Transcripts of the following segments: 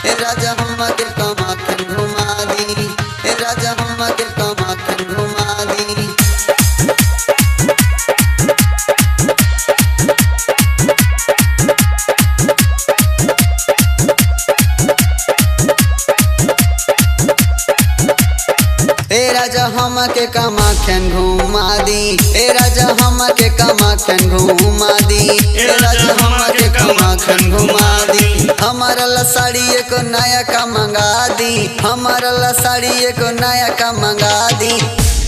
ए राजा हम के कमाखन घुमा दी, ए राजा हम के कमाखन घुमा दी। ए राजा हम के कमाखन घुमा दी, ए राजा हम के कमाखन घुमा दी, ए राजा हम के कमाखन घुमा दी। हमारा ला साड़ी एको नया का मंगा दी, हमारा ला साड़ी एको नया का मंगा दी।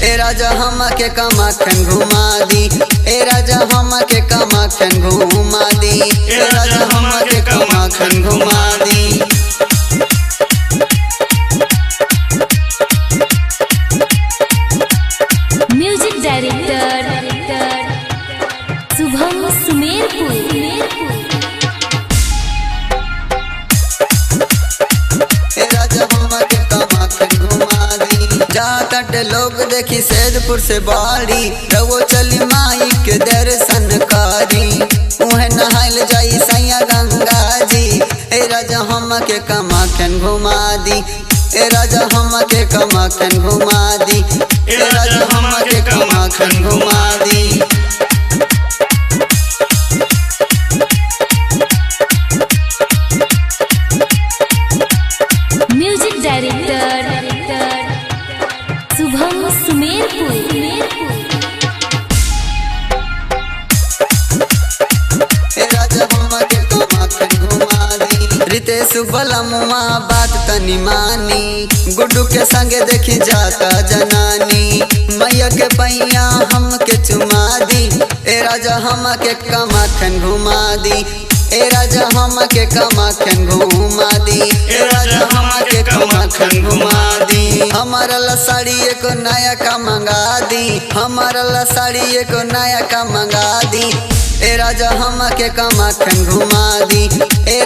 ए राजा हम के कमाखन घुमा दी, ए राजा हम के कमाखन घुमा दी, ए राजा हम के कमाखन घुमा दी। Music director Shubham Sumerpur. जाकट लोग देखी सैदपुर से बाड़ी, रवो चली माई के दर्शन करी। उहे नहाइल जाई सैया गंगा जी, ए राजा हम के कमाखन घुमा दी, ए राजा हम के कमाखन घुमा दी, ए राजा हम के कमाखन घुमा दी। Music director Shubham Sumerpur. रितेश बलमुआ बात तनी मानी, गुड्डू के संगे देखी जाता जनानी। मैया के पैया हम के चुमा दी, ए राजा हम के कमाखन घुमा दी, ए राजा हम के कमाखन घुमा दी, ए राजा हम के कमाखन घुमा दी। हमारा ला साड़ी एको नया का मंगा दी, हमारा ला साड़ी एको नया का मंगा दी। ए राजा हम के कमाखन घुमा दी, ए